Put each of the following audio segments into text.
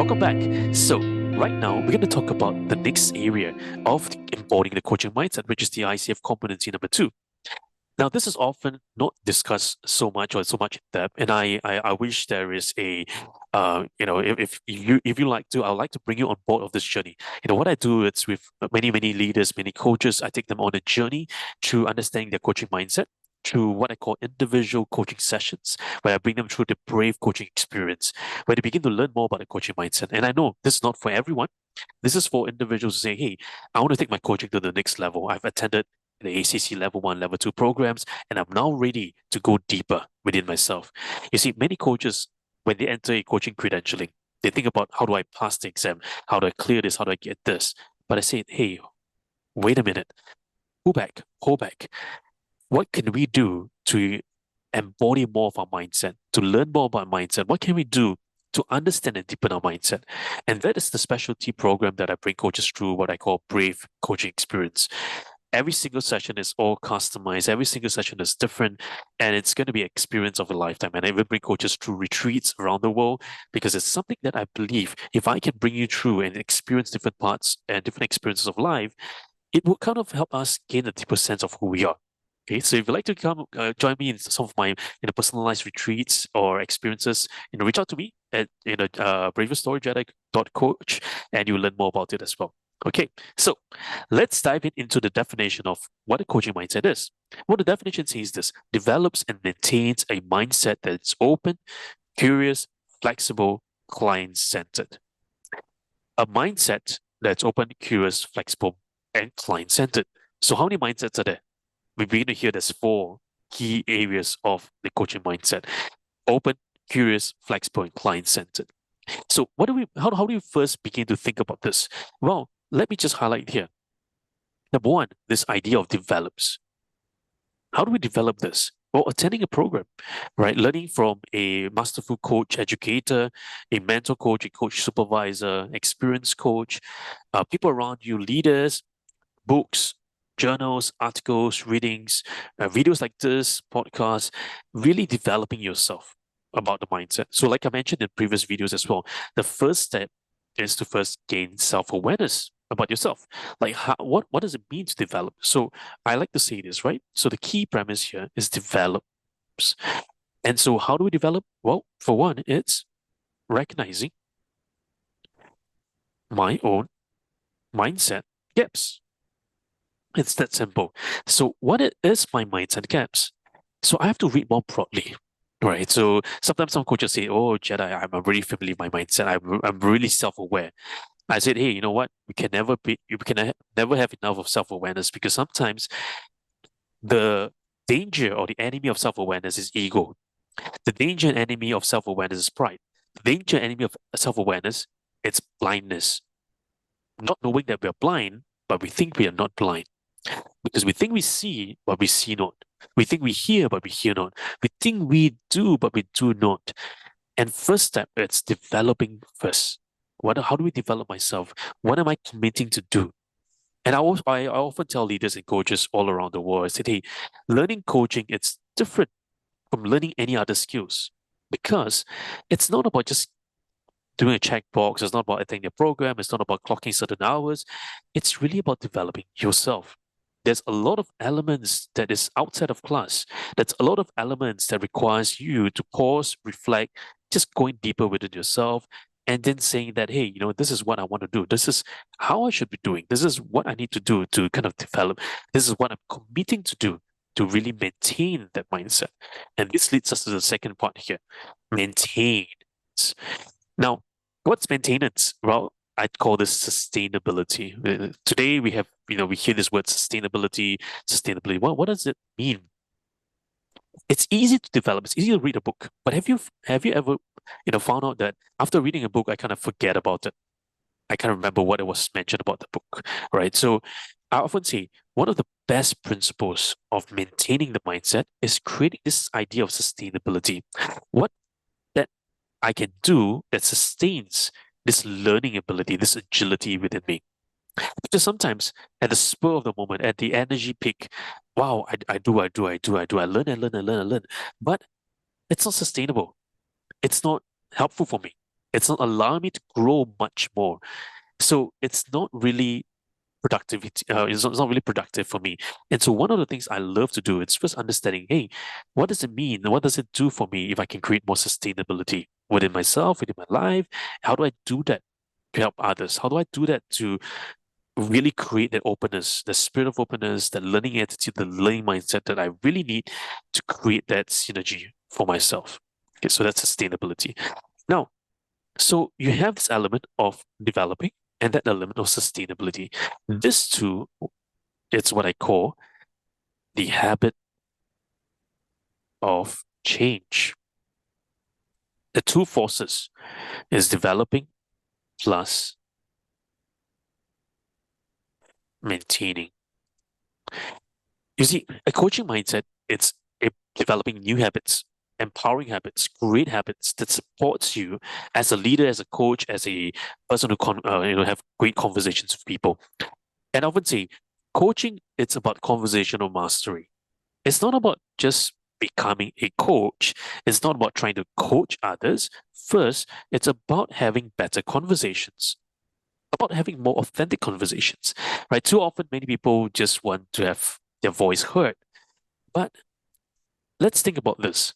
Welcome back. So, right now, we're going to talk about the next area of embodying the coaching mindset, which is the ICF competency number 2. Now, this is often not discussed so much or so much in depth, and I wish there is a, if you like to, I would like to bring you on board of this journey. What I do is with many leaders, many coaches, I take them on a journey through understanding their coaching mindset, through what I call individual coaching sessions, where I bring them through the brave coaching experience, where they begin to learn more about the coaching mindset. And I know this is not for everyone. This is for individuals who say, hey, I want to take my coaching to the next level. I've attended the ACC level 1, level 2 programs, and I'm now ready to go deeper within myself. You see, many coaches, when they enter a coaching credentialing, they think about how do I pass the exam? How do I clear this? How do I get this? But I say, hey, wait a minute. Hold back. What can we do to embody more of our mindset, to learn more about mindset? What can we do to understand and deepen our mindset? And that is the specialty program that I bring coaches through, what I call Brave Coaching Experience. Every single session is all customized. Every single session is different, and it's going to be an experience of a lifetime. And I even bring coaches through retreats around the world because it's something that I believe if I can bring you through and experience different parts and different experiences of life, it will kind of help us gain a deeper sense of who we are. Okay, so if you'd like to come join me in some of my personalized retreats or experiences, reach out to me at braverstoryjedi.coach, and you'll learn more about it as well. Okay, so let's dive into the definition of what a coaching mindset is. Well, the definition says this: develops and maintains a mindset that's open, curious, flexible, client-centered. A mindset that's open, curious, flexible, and client-centered. So how many mindsets are there? We begin to hear there's 4 key areas of the coaching mindset: open, curious, flexible, and client-centered. So how do we first begin to think about this? Well, let me just highlight here. Number 1, this idea of develops. How do we develop this? Well, attending a program, right? Learning from a masterful coach, educator, a mentor coach, a coach supervisor, experienced coach, people around you, leaders, books, journals, articles, readings, videos like this, podcasts, really developing yourself about the mindset. So like I mentioned in previous videos as well, the first step is to first gain self-awareness about yourself. Like what does it mean to develop? So I like to say this, right? So the key premise here is develops. And so how do we develop? Well, for one, it's recognizing my own mindset gaps. It's that simple. So what it is my mindset gaps? So I have to read more broadly, right? So sometimes some coaches say, "Oh, Jedi, I'm really familiar with my mindset. I'm really self-aware." I said, "Hey, you know what? We can never have enough of self-awareness because sometimes the danger or the enemy of self-awareness is ego. The danger and enemy of self-awareness is pride. The danger and enemy of self-awareness, it's blindness. Not knowing that we are blind, but we think we are not blind. Because we think we see, but we see not. We think we hear, but we hear not. We think we do, but we do not. And first step, it's developing first. How do we develop myself? What am I committing to do? And I often tell leaders and coaches all around the world, I said, hey, learning coaching, it's different from learning any other skills because it's not about just doing a checkbox. It's not about attending a program. It's not about clocking certain hours. It's really about developing yourself. There's a lot of elements that is outside of class. There's a lot of elements that requires you to pause, reflect, just going deeper within yourself, and then saying that, hey, this is what I want to do. This is how I should be doing. This is what I need to do to kind of develop. This is what I'm committing to do to really maintain that mindset. And this leads us to the second part here, maintain. Now, what's maintenance? Well, I'd call this sustainability. Today we have, we hear this word sustainability. What does it mean? It's easy to develop. It's easy to read a book. But have you ever, found out that after reading a book, I kind of forget about it. I can't remember what it was mentioned about the book, right? So I often say one of the best principles of maintaining the mindset is creating this idea of sustainability. What that I can do that sustains this learning ability, this agility within me. Because sometimes at the spur of the moment, at the energy peak, wow, I learn. But it's not sustainable. It's not helpful for me. It's not allowing me to grow much more. So it's not really productivity. It's not really productive for me. And so one of the things I love to do is first understanding, hey, what does it mean? What does it do for me if I can create more sustainability within myself, within my life? How do I do that to help others? How do I do that to really create that openness, the spirit of openness, the learning attitude, the learning mindset that I really need to create that synergy for myself? Okay, so that's sustainability. Now, so you have this element of developing and that element of sustainability. This two, it's what I call the habit of change. The two forces is developing plus maintaining. You see, a coaching mindset, it's developing new habits, empowering habits, great habits that supports you as a leader, as a coach, as a person who have great conversations with people. And I would say coaching, it's about conversational mastery. It's not about just becoming a coach. It's not about trying to coach others. First, it's about having better conversations, about having more authentic conversations, right? Too often, many people just want to have their voice heard. But let's think about this.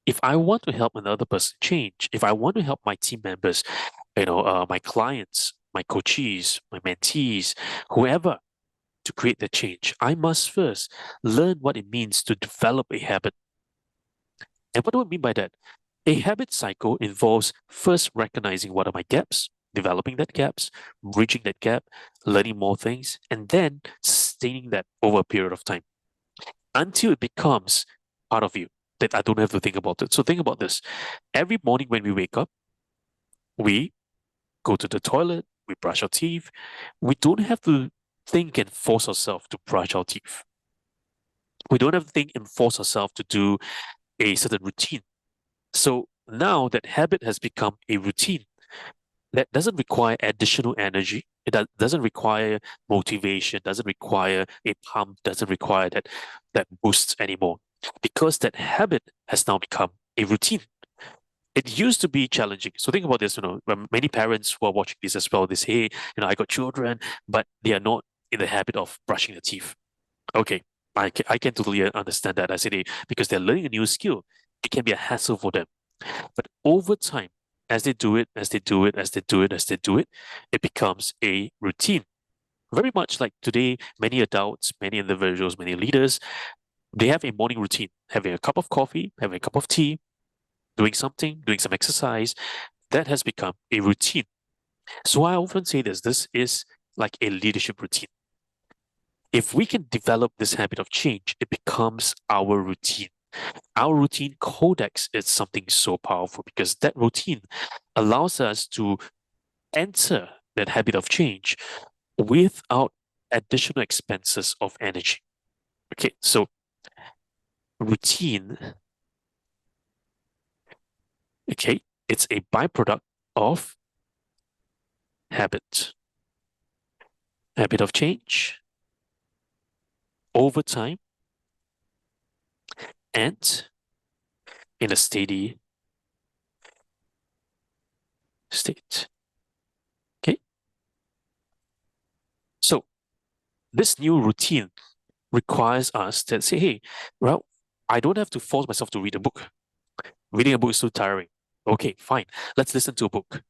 If I want to help another person change, if I want to help my team members, my clients, my coachees, my mentees, whoever, to create the change, I must first learn what it means to develop a habit. And what do I mean by that? A habit cycle involves first recognizing what are my gaps, developing that gaps, bridging that gap, learning more things, and then sustaining that over a period of time until it becomes part of you that I don't have to think about it. So think about this. Every morning when we wake up, we go to the toilet, we brush our teeth. We don't have to think and force ourselves to brush our teeth. We don't have to think and force ourselves to do a certain routine. So now that habit has become a routine that doesn't require additional energy. It doesn't require motivation, doesn't require a pump, doesn't require that boost anymore. Because that habit has now become a routine. It used to be challenging. So think about this, when many parents who are watching this as well, they say, hey, I got children, but they are not in the habit of brushing their teeth. Okay, I can totally understand that. I say because they're learning a new skill. It can be a hassle for them. But over time, as they do it, as they do it, as they do it, as they do it, it becomes a routine. Very much like today, many adults, many individuals, many leaders, they have a morning routine, having a cup of coffee, having a cup of tea, doing something, doing some exercise. That has become a routine. So I often say this is like a leadership routine. If we can develop this habit of change, it becomes our routine. Our routine codex is something so powerful because that routine allows us to enter that habit of change without additional expenses of energy. Okay, so routine, okay, it's a byproduct of habit. Habit of change over time and in a steady state. Okay, so this new routine requires us to say, hey, well, I don't have to force myself to read a book. Reading a book is so tiring. Okay, fine. Let's listen to a book.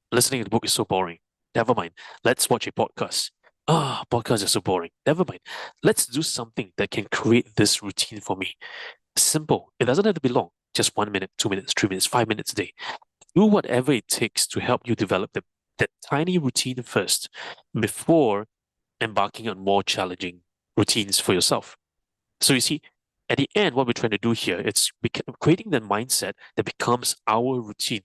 Listening to the book is so boring. Never mind. Let's watch a podcast. Podcasts are so boring. Never mind. Let's do something that can create this routine for me. Simple. It doesn't have to be long. Just 1 minute, 2 minutes, 3 minutes, 5 minutes a day. Do whatever it takes to help you develop that tiny routine first before embarking on more challenging routines for yourself. So you see, at the end, what we're trying to do here, it's creating the mindset that becomes our routine.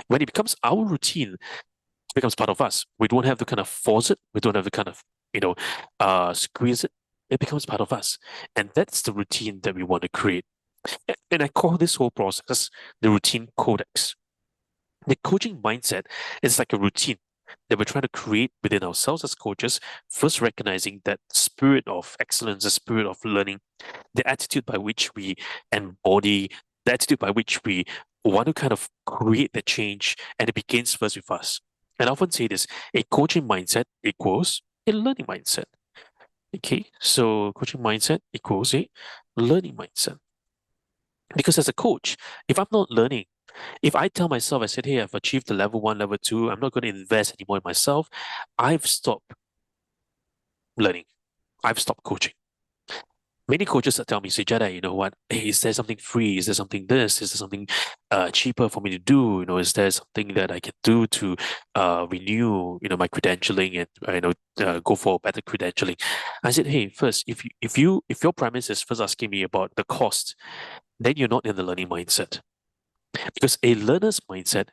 When it becomes our routine, it becomes part of us. We don't have to kind of force it. We don't have to kind of, squeeze it. It becomes part of us. And that's the routine that we want to create. And I call this whole process the routine codex. The coaching mindset is like a routine that we're trying to create within ourselves as coaches, first recognizing that spirit of excellence, the spirit of learning, the attitude by which we embody, the attitude by which we want to kind of create the change, and it begins first with us. And I often say this, a coaching mindset equals a learning mindset. Okay, so coaching mindset equals a learning mindset. Because as a coach, if I'm not learning, if I tell myself, I said, hey, I've achieved the level one, level two, I'm not going to invest anymore in myself, I've stopped learning. I've stopped coaching. Many coaches that tell me, say, Jedi, you know what? Hey, is there something free? Is there something this? Is there something cheaper for me to do? You know, is there something that I can do to renew, you know, my credentialing and go for better credentialing? I said, hey, first, if your premise is first asking me about the cost, then you're not in the learning mindset. Because a learner's mindset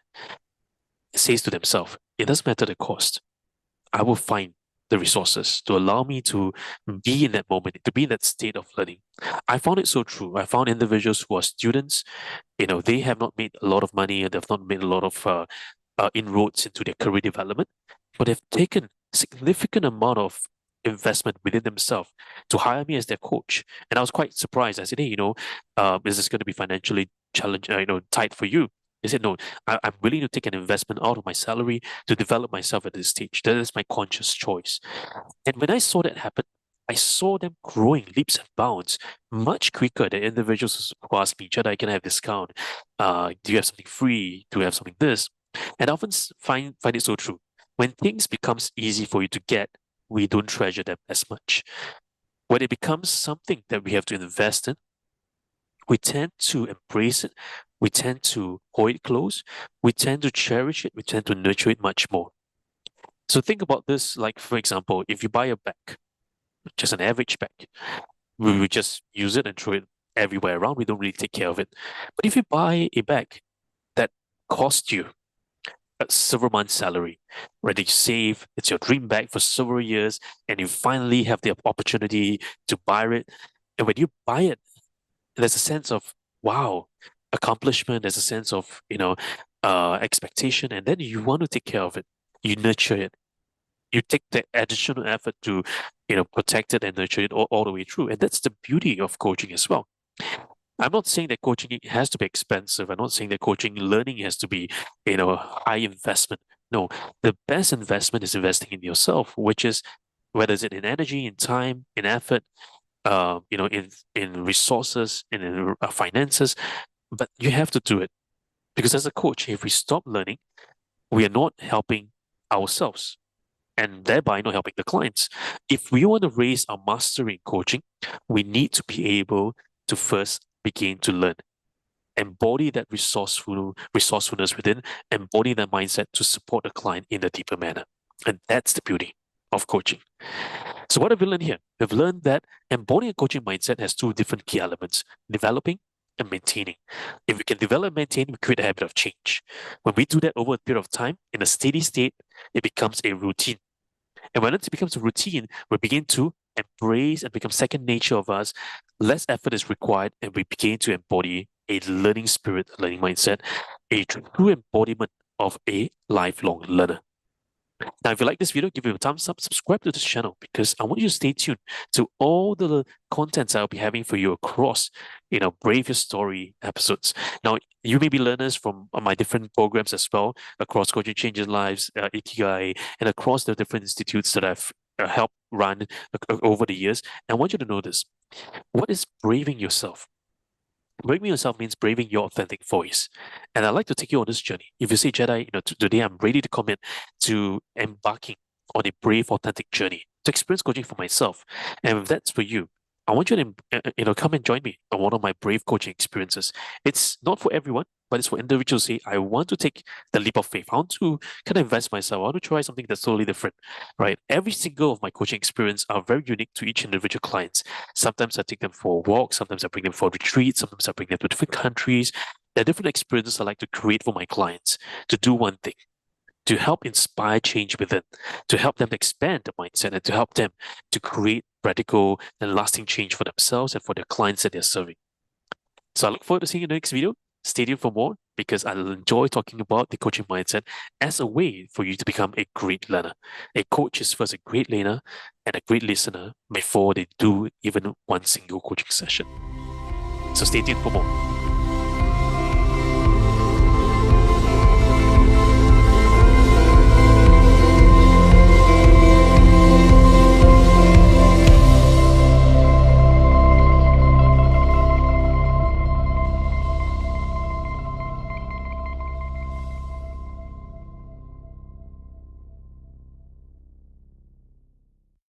says to themselves, it doesn't matter the cost. I will find the resources to allow me to be in that moment, to be in that state of learning. I found it so true. I found individuals who are students, you know, they have not made a lot of money and they've not made a lot of inroads into their career development, but they've taken significant amount of investment within themselves to hire me as their coach. And I was quite surprised. I said, hey, is this going to be financially tight for you? They said, no, I'm willing to take an investment out of my salary to develop myself at this stage. That is my conscious choice. And when I saw that happen, I saw them growing leaps and bounds much quicker than individuals who ask me, Jedi, can I have discount? Do you have something free? Do you have something this? And I often find it so true. When things becomes easy for you to get, we don't treasure them as much. When it becomes something that we have to invest in, we tend to embrace it. We tend to hold it close. We tend to cherish it. We tend to nurture it much more. So think about this, like for example, if you buy a bag, just an average bag, we will just use it and throw it everywhere around. We don't really take care of it. But if you buy a bag that cost you several months' salary, right? You save, it's your dream bag for several years, and you finally have the opportunity to buy it. And when you buy it, there's a sense of wow, accomplishment. There's a sense of expectation, and then you want to take care of it. You nurture it. You take the additional effort to protect it and nurture it all the way through. And that's the beauty of coaching as well. I'm not saying that coaching has to be expensive. I'm not saying that coaching learning has to be, high investment. No, the best investment is investing in yourself, which is whether it's in energy, in time, in effort, in resources, in finances. But you have to do it because as a coach, if we stop learning, we are not helping ourselves and thereby not helping the clients. If we want to raise our mastery in coaching, we need to be able to first begin to learn, embody that resourcefulness within, embody that mindset to support the client in a deeper manner. And that's the beauty of coaching. So what have we learned here? We've learned that embodying a coaching mindset has two different key elements, developing and maintaining. If we can develop and maintain, we create a habit of change. When we do that over a period of time, in a steady state, it becomes a routine. And when it becomes a routine, we begin to embrace and become second nature of us. Less effort is required, and we begin to embody a learning spirit, a learning mindset, a true embodiment of a lifelong learner. Now, if you like this video, give it a thumbs up, subscribe to this channel because I want you to stay tuned to all the contents I'll be having for you across, Brave Your Story episodes. Now, you may be learners from my different programs as well, across Coaching Changes Lives, Ikigai, and across the different institutes that I've helped run over the years. And I want you to know this. What is braving yourself? Braving yourself means braving your authentic voice. And I'd like to take you on this journey. If you say, Jedi, today I'm ready to commit to embarking on a brave, authentic journey to experience coaching for myself. And if that's for you, I want you to, come and join me on one of my brave coaching experiences. It's not for everyone, but it's for individuals who say, I want to take the leap of faith. I want to kind of invest myself. I want to try something that's totally different, right? Every single of my coaching experience are very unique to each individual clients. Sometimes I take them for a walk. Sometimes I bring them for a retreat. Sometimes I bring them to different countries. There are different experiences I like to create for my clients to do one thing, to help inspire change within, to help them expand the mindset, and to help them to create radical and lasting change for themselves and for their clients that they're serving. So I look forward to seeing you in the next video. Stay tuned for more because I'll enjoy talking about the coaching mindset as a way for you to become a great learner. A coach is first a great learner and a great listener before they do even one single coaching session. So stay tuned for more.